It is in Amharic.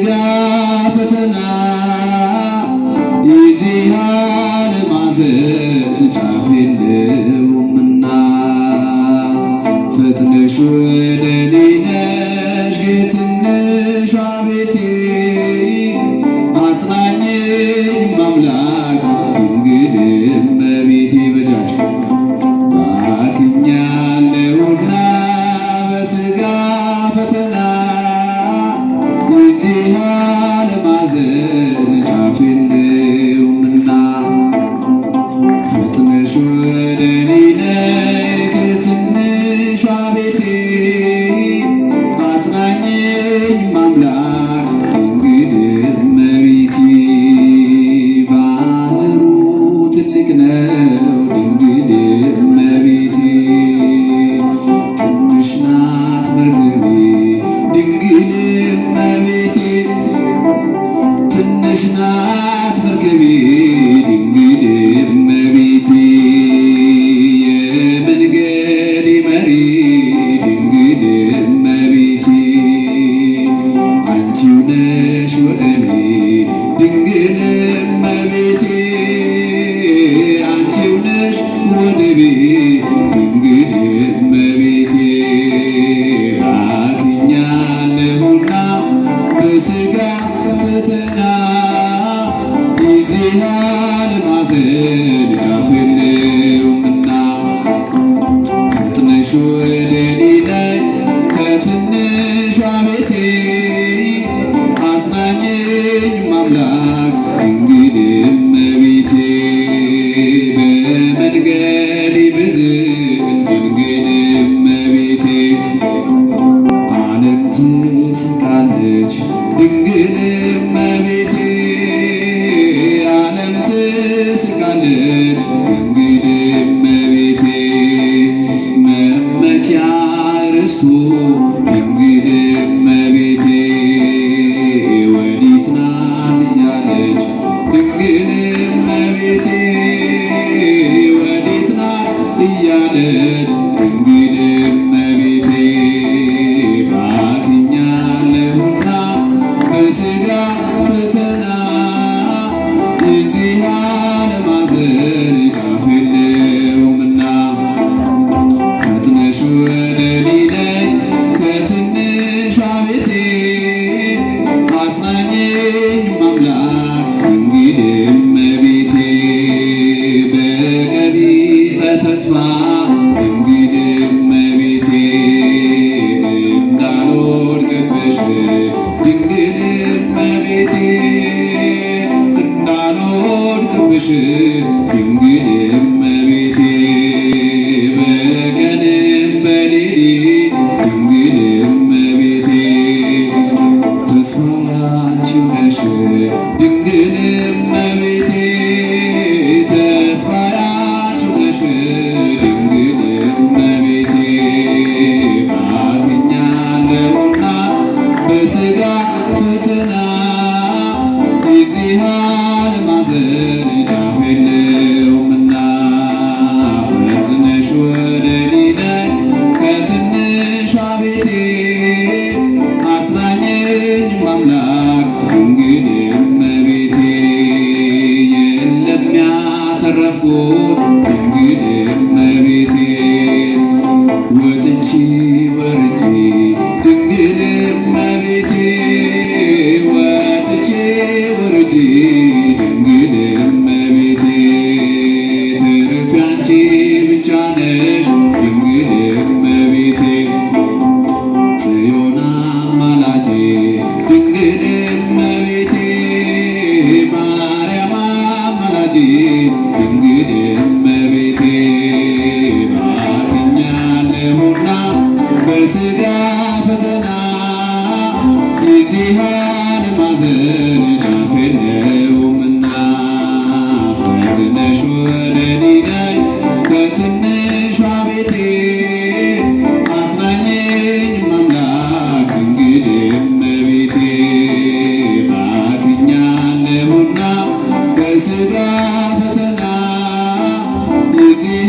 በሥጋ ፈተና የዚህ ዓለም ሐዘን ጫፍ የለውምና ፈጥነሽ ወደ እኔ ነሽ የትንሿ ቤቴ አጽናኝኝ አምላክ ድንግል እመቤቴ በጃችሁ ባክኛለሁና በሥጋ ፈተና የዚህ ዓለም ሐዘን ጫፍ የለውምና ፈጥነሽ ወደ እኔ ነይ ከትንሿ ቤቴ አጽናኝኝ አምላክ ድንግል እመቤቴ ባህሩ ትልቅ ነው ድንግል እመቤቴ ትንሽ ናት መርከቤ ድንግል እመቤቴ ትንሽ ናት መርከቤ ድንግል እመቤቴ የመንገዴ መሪ ድንግል እመቤቴ አንቺው ነሽ ወደኔ ድንግል እመቤቴ አንቺው ነሽ ወደኔ ድንግል እመቤቴ ባክኛለሁና በሥጋ ፈተና የዚህ ዓለም ሐዘን ጫፍ የለውምና ፈጥነሽ ወደ እኔ ነይ ከትንሿ ቤቴ አጽናኝኝ አምላክ ድንግል እመቤቴ በመንገዴ ብዝል ድንግል እመቤቴ ዓለም ትስቃለች ድንግል እመቤቴ ዓለም ትስቃለች ድንግል እመቤቴ መመኪያ ርስቱ ድንግል እመቤቴ ወዲት ናት እያለች ድንግል እመቤቴ ወዲት ናት እያለች ድንግል እመቤቴ ባክኛለሁና በሥጋ ፈተና የዚህ ዓለም ሐዘን ጫፍ የለውምና ፈጥነሽ ወደ እኔ ነይ ከትንሿ ቤቴ አጽናኝኝ አምላክ ድንግል እመቤቴ በቀቢጸ ተስፋ ድንግል እመቤቴ እንዳልወድቅብሽ ድንግል እመቤቴ እንዳልወድቅብሽ ድንግል እመቤቴ በቀንም በሌሊት ድንግል እመቤቴ ተስፋዬ አንቺው ነሽ ድንግል እመቤቴ ተስፋዬ አንቺው ነሽ ድንግል እመቤቴ ባክኛለሁና በሥጋ ፈተና የዚህ ዓለም ሐዘን ጫፍ የለውምና ፈጥነሽ ወደ እኔ ነይ ከትንሿ ቤቴ አጽናኝኝ አምላክ ድንግል እመቤቴ የለም ያተረፍኩት ድንግል እመቤቴ ወጥቼ ወርጄ ድንግል እመቤቴ ወጥቼ ወርጄ ድንግል እመቤቴ ትርፌ አንቺ ብቻ ነሽ ድንግል እመቤቴ ጽዮን አማላጄ ድንግል እመቤቴ ማርያም አማላጄ ድንግል እመቤቴ ባክኛለሁና በሥጋ ፈተና የዚህ ዓለም ሐዘን ጫፍ የለውምና ፈጥነሽ ወደ እኔ ነይ ከትንሿ ቤቴ አጽናኝኝ አምላክ ድንግል እመቤቴ ባክኛለሁና በሥጋ ፈተና የዚህ